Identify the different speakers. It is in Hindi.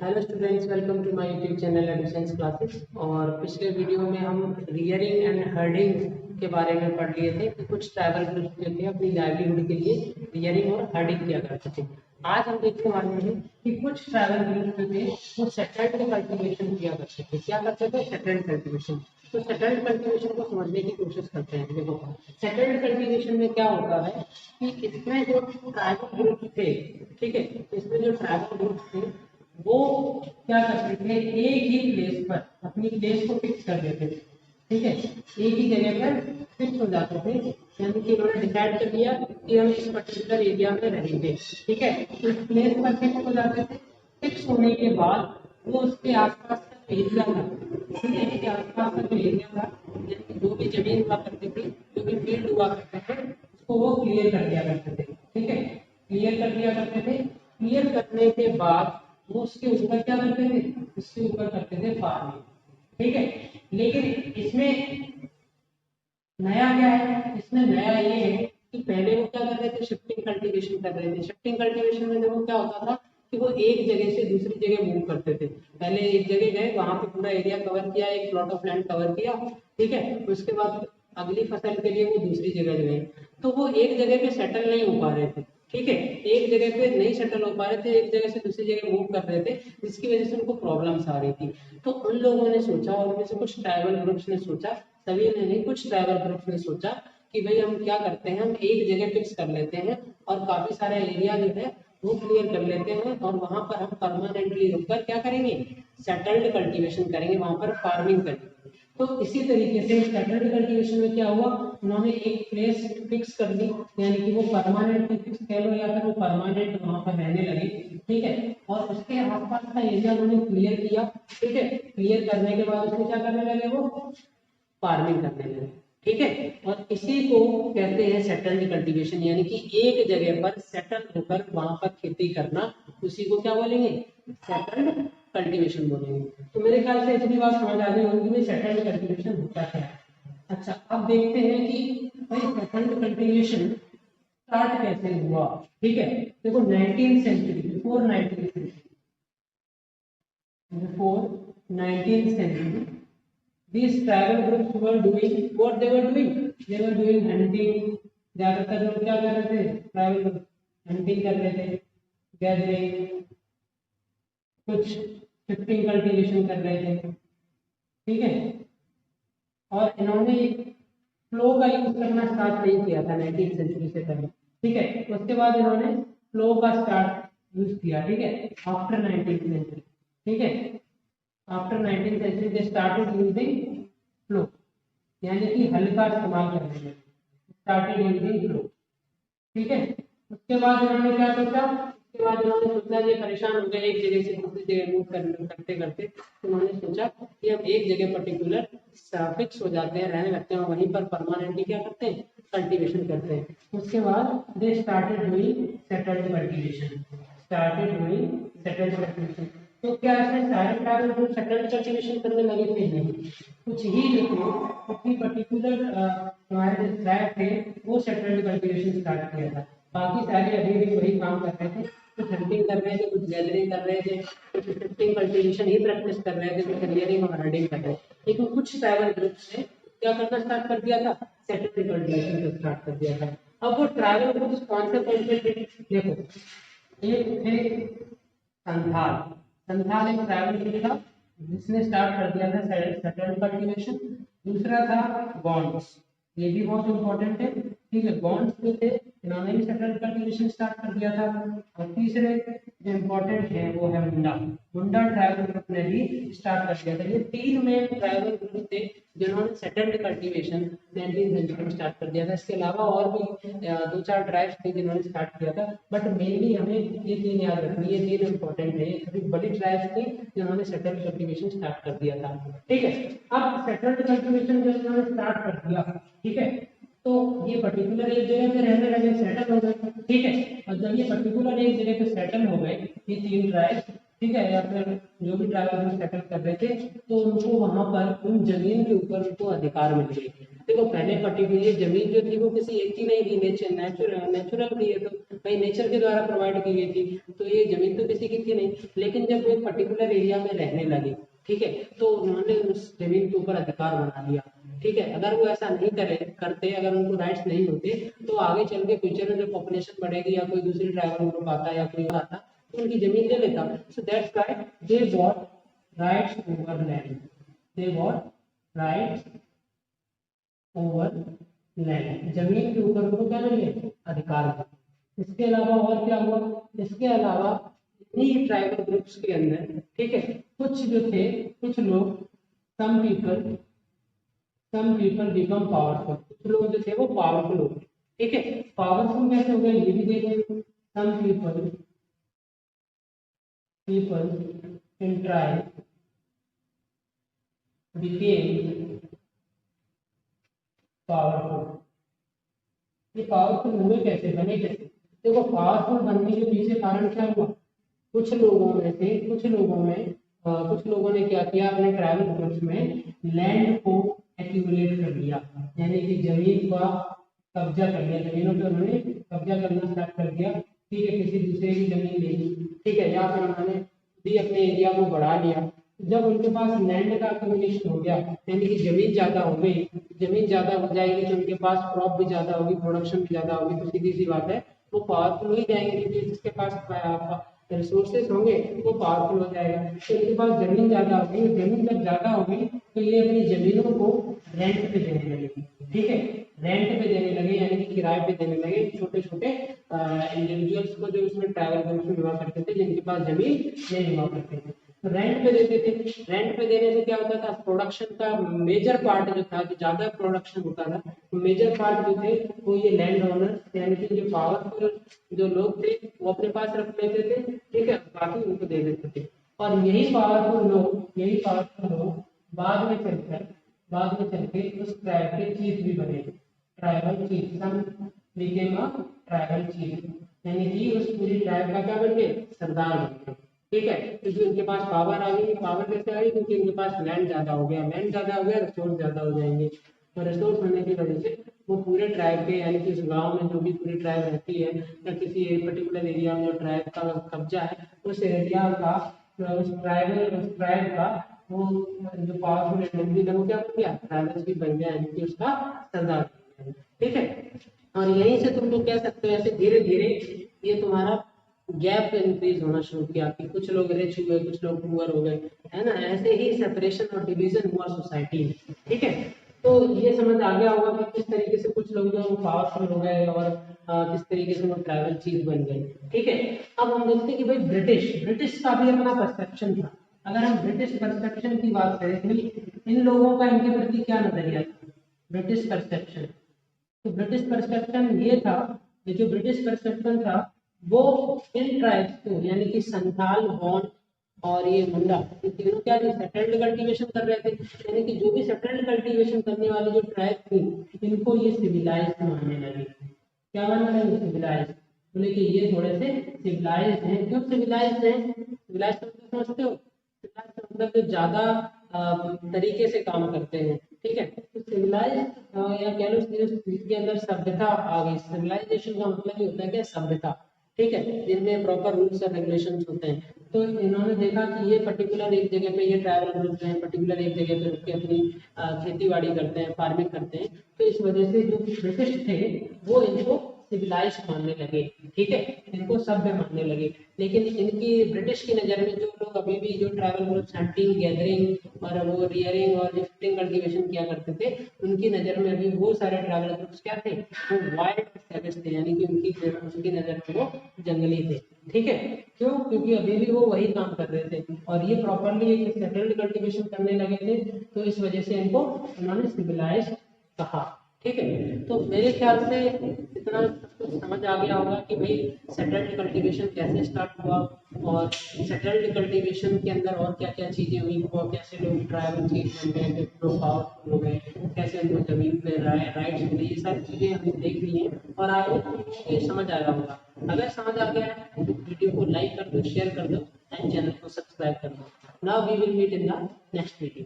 Speaker 1: Hello students, welcome to my YouTube channel admissions classes. और पिछले वीडियो में हम रियरिंग एंड हर्डिंग के बारे में पढ़ लिए थे कि कुछ ट्राइबल ग्रुप्स जो थे अपनी लाइवलीहुड के लिए रियरिंग और हर्डिंग किया करते थे। आज हम देखने वाले हैं कि कुछ ट्राइबल ग्रुप्स जो थे वो सेटल्ड कल्टीवेशन किया करते थे। क्या करते थे? Settled cultivation. तो सेटल्ड कल्टीवेशन को समझने की कोशिश करते हैं। देखो, सेटल्ड कल्टीवेशन में क्या होता है कि इसमें जो ट्राइबल ग्रुप थे, ठीक है, इसमें जो ट्राइबल ग्रुप थे वो क्या करते थे, एक ही प्लेस पर अपनी प्लेस को फिक्स कर देते थे। ठीक है, एक ही जगह पर फिक्स हो जाते थे, यानी कि उन्होंने डिसाइड कर लिया कि हम इस पर्टिकुलर एरिया में रहेंगे। ठीक है, तो इस प्लेस पर फिक्स हो जाते थे। फिक्स होने के बाद वो उसके आसपास का जो एरिया था, ठीक है, इसके आसपास का जो एरिया था, यानी कि जो भी जमीन हुआ करती थी, जो भी फील्ड हुआ करते थे, उसको वो क्लियर कर दिया करते थे। ठीक है, क्लियर कर दिया करते थे। क्लियर करने के बाद वो उसके ऊपर क्या करते थे? उसके ऊपर करते थे फार्मिंग। ठीक है, लेकिन इसमें नया क्या है? इसमें नया ये है कि पहले वो क्या कर रहे थे? शिफ्टिंग कल्टीवेशन कर रहे थे। शिफ्टिंग कल्टीवेशन में देखो क्या होता था कि वो एक जगह से दूसरी जगह मूव करते थे। पहले एक जगह गए, वहां पे पूरा एरिया कवर किया, एक प्लॉट ऑफ लैंड कवर किया। ठीक है, उसके बाद अगली फसल के लिए वो दूसरी जगह गए, तो वो एक जगह पे सेटल नहीं हो पा रहे थे। ठीक है, एक जगह पे नहीं सेटल हो पा रहे थे, एक जगह से दूसरी जगह मूव कर रहे थे, जिसकी वजह से उनको प्रॉब्लम्स आ रही थी। तो उन लोगों ने सोचा, और उनमें से कुछ ट्राइबल ग्रुप्स ने सोचा, सभी ने नहीं, कुछ ट्राइबल ग्रुप्स ने सोचा कि भाई हम क्या करते हैं, हम एक जगह फिक्स कर लेते हैं और काफी सारा एरिया जो है वो क्लियर कर लेते हैं, और वहां पर हम परमानेंटली रुककर क्या करेंगे? सेटल्ड कल्टीवेशन करेंगे, वहां पर फार्मिंग करेंगे। तो इसी तरीके से सेटल्ड कल्टीवेशन में क्या हुआ, उन्होंने एक प्लेस फिक्स कर दी, यानी कि वो परमानेंटली फिक्स कह लो या फिर वो परमानेंट वहां पर रहने लगे। ठीक है, और उसके आसपास का एरिया उन्होंने क्लियर किया। ठीक है, क्लियर करने के बाद उसमें क्या करने लगे? वो फार्मिंग करने लगे। ठीक है, और इसी को कहते हैं सेटल्ड कल्टीवेशन, यानी कि एक जगह पर सेटल होकर वहां पर खेती करना, उसी को क्या बोलेंगे? सेटल्ड कल्टीवेशन बोलेंगे। तो मेरे ख्याल से इतनी बात समझ आ गई होगी कि सेटल्ड कल्टीवेशन होता क्या है। अच्छा, अब देखते हैं कि भाई सेटल्ड कल्टीवेशन स्टार्ट कैसे हुआ। ठीक है, देखो 19th century, before 19th century, these tribal groups were doing what they were doing. They were doing hunting. ज्यादातर लोग क्या कर रहे थे? ट्राइबल ग्रुप हंटिंग कर रहे थे, गैदरिंग, कुछ शिफ्टिंग कल्टीवेशन कर रहे थे। ठीक है, और इन्होंने फ्लो का यूज करना स्टार्ट नहीं किया था 19th सेंचुरी से पहले। ठीक है, उसके बाद इन्होंने फ्लो का स्टार्ट यूज किया। ठीक है, आफ्टर 19th सेंचुरी। ठीक है, after 19th century they started using flow, यानी कि हल का इस्तेमाल करने लगे, स्टार्टेड यूजिंग फ्लो। ठीक है, उसके बाद इन्होंने क्या सोचा? उसके बाद इन्होंने सोचा, ये परेशान हो गए एक जगह से दूसरी जगह मूव करते करते, तो उन्होंने सोचा कि अब एक जगह पर्टिकुलर फिक्स हो जाते हैं, रहने लगते हैं, और वहीं पर परमानेंटली क्या करते हैं? कल्टीवेशन करते हैं। उसके बाद they started doing settled cultivation, started doing settled cultivation. तो क्या इसमें सारे ट्राइबल ग्रुप सेटल्ड कल्टीवेशन करने लगे थे? नहीं, कुछ ही जो थे, कुछ ही पर्टिकुलर हमारे जो ट्राइब थे वो सेटल्ड कल्टीवेशन स्टार्ट किया था। बाकी सारे अभी भी वही काम कर रहे थे, कुछ हंटिंग कर रहे थे, कुछ गैदरिंग कर रहे थे, कुछ शिफ्टिंग कल्टीवेशन ही प्रैक्टिस कर रहे थे, कुछ क्लियरिंग और हर्डिंग कर रहे थे। लेकिन कुछ ट्राइबल ग्रुप्स ने क्या करना स्टार्ट कर दिया था? सेटल्ड कल्टीवेशन स्टार्ट कर दिया था। अब वो ट्राइबल ग्रुप्स कौन से थे? देखो, एक थे संथाल। संथाल एक ट्राइबल ग्रुप था जिसने स्टार्ट कर दिया था सेटल्ड कल्टीवेशन। दूसरा था गॉन्ड्स, ये भी बहुत इंपॉर्टेंट है। ठीक है, गॉन्ड्स जो थे इन्होंने भी सेटल्ड कल्टीवेशन स्टार्ट कर दिया था। और तीसरे जो इम्पोर्टेंट है वो है मुंडा। मुंडा ट्राइबल ग्रुप ने भी स्टार्ट कर दिया था। ये तीन मेन ट्राइबल ग्रुप थे जिन्होंने सेटल्ड कल्टीवेशन 19th सेंचुरी में स्टार्ट कर दिया था। इसके अलावा और भी दो चार ट्राइब्स थे जिन्होंने स्टार्ट किया था, बट मेनली हमें ये तीन याद रखनी है, तीन इंपॉर्टेंट है। ये सभी बड़ी ट्राइब्स थी जिन्होंने सेटल्ड कल्टीवेशन स्टार्ट कर दिया था। ठीक है, अब सेटल्ड कल्टीवेशन जब इन्होंने स्टार्ट कर दिया, ठीक है, तो ये पर्टिकुलर एक जगह पे रहने लगे, सेटल हो गए। ठीक है, और जब ये पर्टिकुलर एक जगह पे सेटल हो गए, ये तीन ट्राइब, ठीक है, या फिर जो भी ट्राइब में सेटल कर रहे थे, तो उनको वहां पर उन जमीन के ऊपर उनको अधिकार मिल गए। देखो पहले पर्टिकुलर जमीन जो थी वो किसी एक की नहीं थी, नेचुरल थी, ये तो भाई नेचर के द्वारा प्रोवाइड की गई थी, तो ये जमीन तो किसी की थी नहीं। लेकिन जब वो एक पर्टिकुलर एरिया में रहने लगे, ठीक है, तो उन्होंने उस जमीन के ऊपर अधिकार बना लिया, ठीक है। अगर वो ऐसा नहीं करते, अगर उनको राइट्स नहीं होते, तो आगे चल के फ्यूचर में जब पॉपुलेशन बढ़ेगी या कोई दूसरी ट्राइबल ग्रुप आता या कोई आता, तो उनकी जमीन ले लेता। So that's why they got rights over land, they got rights over land, जमीन के ऊपर उनको क्या मिले, अधिकार मिले। इसके अलावा और क्या हुआ, इसके अलावा इन्हीं ट्राइबल ग्रुप्स के अंदर, ठीक है, कुछ जो थे, कुछ लोग, सम पीपल बिकम पावरफुल, कुछ लोग जो थे वो पावरफुल हो गए, ठीक है। पावरफुल कैसे हो गए ये भी देखेंगे। Some people in tribe became powerful. ये पावरफुल हुए कैसे, बने कैसे? देखो पावरफुल बनने के पीछे कारण क्या हुआ, कुछ लोगों ने क्या किया, अपने ट्राइबल ग्रुप्स में लैंड को एक्यूमुलेट कर लिया, यानी कि जमीन का कब्जा कर लिया, जमीनों पर उन्होंने कब्जा करना स्टार्ट कर दिया, ठीक है, किसी दूसरे की जमीन नहीं, ठीक है, या फिर उन्होंने भी अपने एरिया को बढ़ा लिया। जब उनके पास लैंड का एक्यूमुलेशन हो गया, यानी कि जमीन ज्यादा हो गई, जमीन ज्यादा हो जाएगी तो उनके पास क्रॉप भी ज्यादा होगी, प्रोडक्शन भी ज्यादा होगी, तो सीधी सी बात है वो पावरफुल हो ही जाएंगे, क्योंकि जिसके पास रिसोर्सेस होंगे वो पावरफुल हो जाएगा। तो इनके पास जमीन ज्यादा होगी, जमीन जब ज्यादा होगी तो ये अपनी जमीनों को रेंट पे देने लगे, ठीक है, रेंट पे देने लगे, यानी कि किराए पे देने लगे छोटे छोटे इंडिविजुअल्स को, जो इसमें ट्रैवल ग्रुप्स में हुआ करते थे, जिनके पास जमीन नहीं हुआ करते थे, तो रेंट पे देते थे। रेंट पे देने से क्या होता था, प्रोडक्शन का मेजर पार्ट जो था, जो ज्यादा प्रोडक्शन होता था, तो मेजर पार्ट जो थे वो ये लैंड ओनर्स, यानी कि जो पावरफुल जो लोग थे वो अपने पास रख लेते थे, ठीक है, बाकी उनको दे देते थे। और यही पावरफुल लोग बाद में चलके उस ट्राइब के चीफ भी बने, tribal chief, some became a tribal chief, यानी कि उस पूरी ट्राइब का क्या बन गए, सरदार बन गए, ठीक है, क्योंकि उनके पास पावर आ गई। पावर कैसे आई, क्योंकि उनके पास लैंड ज्यादा हो गया, रिसोर्स ज्यादा हो जाएंगे, तो रिसोर्स होने की वजह से वो पूरे ट्राइब के, यानी कि उस गांव में जो भी पूरी ट्राइब रहती है या किसी पर्टिकुलर एरिया में जो ट्राइब का कब्जा है, उस एरिया का, उस ट्राइब का वो जो पावरफुल इंडिविजुअल है वो क्या बन गया, ट्राइबल भी बन गया, यानी कि उसका सरदार बन गया, ठीक है। और यहीं से तुम लोग कह सकते हो ऐसे धीरे धीरे ये तुम्हारा गैप इंक्रीज होना शुरू किया, कि कुछ लोग रिच हुए, कुछ लोग पुअर हो गए, है ना, ऐसे ही सेपरेशन और डिवीजन हुआ सोसाइटी में, ठीक है। तो ये समझ आ गया होगा कि किस तरीके से कुछ लोग जो पावरफुल हो गए और किस तरीके से वो ट्राइबल चीज बन गए, ठीक है। अब हम देखते हैं कि भाई ब्रिटिश का भी अपना परसेप्शन था। अगर हम ब्रिटिश परसेप्शन की बात करें तो इन लोगों का इनके प्रति क्या नजरिया था, ब्रिटिश परसेप्शन, तो ब्रिटिश परसेप्शन ये था, ये जो ब्रिटिश परसेप्शन था वो इन ट्राइब्स को, यानी कि संथाल, गौंड और ये मुंडा, ये तीनों क्या थे, सेटल्ड कल्टीवेशन कर रहे थे, यानी कि जो भी सेटल्ड कल्टीवेशन करने वाली जो ट्राइब थी इनको ये सिविलाइज्ड मानने लगे। क्या मानने लगे, सिविलाइज्ड, बोले कि ये थोड़े से सिविलाइज्ड हैं। क्यों सिविलाइज्ड हैं, सिविलाइज्ड समझते हो, सिविलाइज्ड मतलब जो ज्यादा तरीके से काम करते हैं, ठीक है, तो सिविलाइज्ड या कह लो इसके अंदर सभ्यता आ गई। सिविलाइजेशन का मतलब ये होता है कि सभ्यता, ठीक है, जिनमें प्रॉपर रूल्स और रेगुलेशंस होते हैं। तो इन्होंने देखा कि ये पर्टिकुलर एक जगह पे ये ट्राइबल ग्रुप हैं, पर्टिकुलर एक जगह पे उसकी अपनी खेती बाड़ी करते हैं, फार्मिंग करते हैं, तो इस वजह से जो ब्रिटिश थे वो इनको सिविलाइज्ड मानने लगे, ठीक है, इनको सभ्य मानने लगे। लेकिन इनकी ब्रिटिश की नज़र में जो लोग अभी भी जो ट्राइबल ग्रुप्स हंटिंग, गैदरिंग और वो रियरिंग और शिफ्टिंग कल्टीवेशन किया करते थे, उनकी नज़र में अभी वो सारे ट्राइबल ग्रुप्स क्या थे, वो वाइल्ड सैवेज थे, यानी कि उनकी नज़र में वो जंगली थे, ठीक है। क्यों, क्योंकि अभी भी वो वही काम कर रहे थे और ये प्रॉपरली एक सेटल्ड कल्टीवेशन करने लगे थे, तो इस वजह से इनको उन्होंने सिविलाइज्ड कहा, ठीक है। तो मेरे ख्याल से इतना कुछ समझ आ गया होगा कि भाई सेटल्ड कल्टीवेशन कैसे स्टार्ट हुआ और सेटल्ड कल्टीवेशन के अंदर और क्या क्या चीजें हुई, और कैसे लोग ट्राइबल चीज बन गए, लोग पावरफुल हो गए, कैसे उनको जमीन पे राइट्स मिले, ये सारी चीजें हमने देख ली हैं और आगे ये समझ आया होगा। अगर समझ आ गया है तो वीडियो को लाइक कर दो, शेयर कर दो एंड चैनल को सब्सक्राइब कर दो। Now we will meet in the next video.